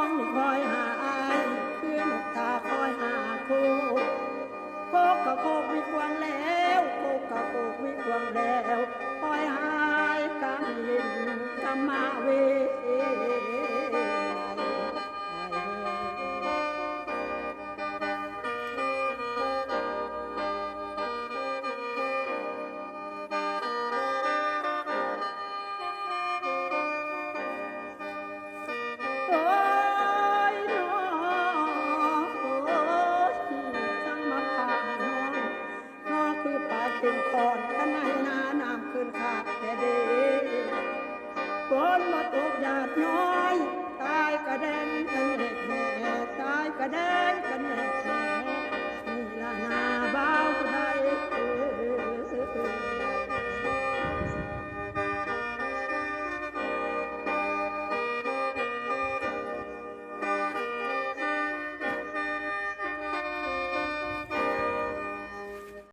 องนี่คอยหาอายคือนกตาคอยหาคู่โคกกะโคกวิกวังแล้วโคกกะโคกวิกวังแล้วคอยหายกำยินกำมาเวโอ้ยน้องโอ้ยช่างมาผ่านน้องน้องคือป่าเป็นคอนกันในนาน้ำขึ้นขาดแต่เดีฝนมาตกหยาดน้อยตายกระเด็นกันแหกแห่ตายกระเด็นกันแหกแห่นี่ละนาบ้าว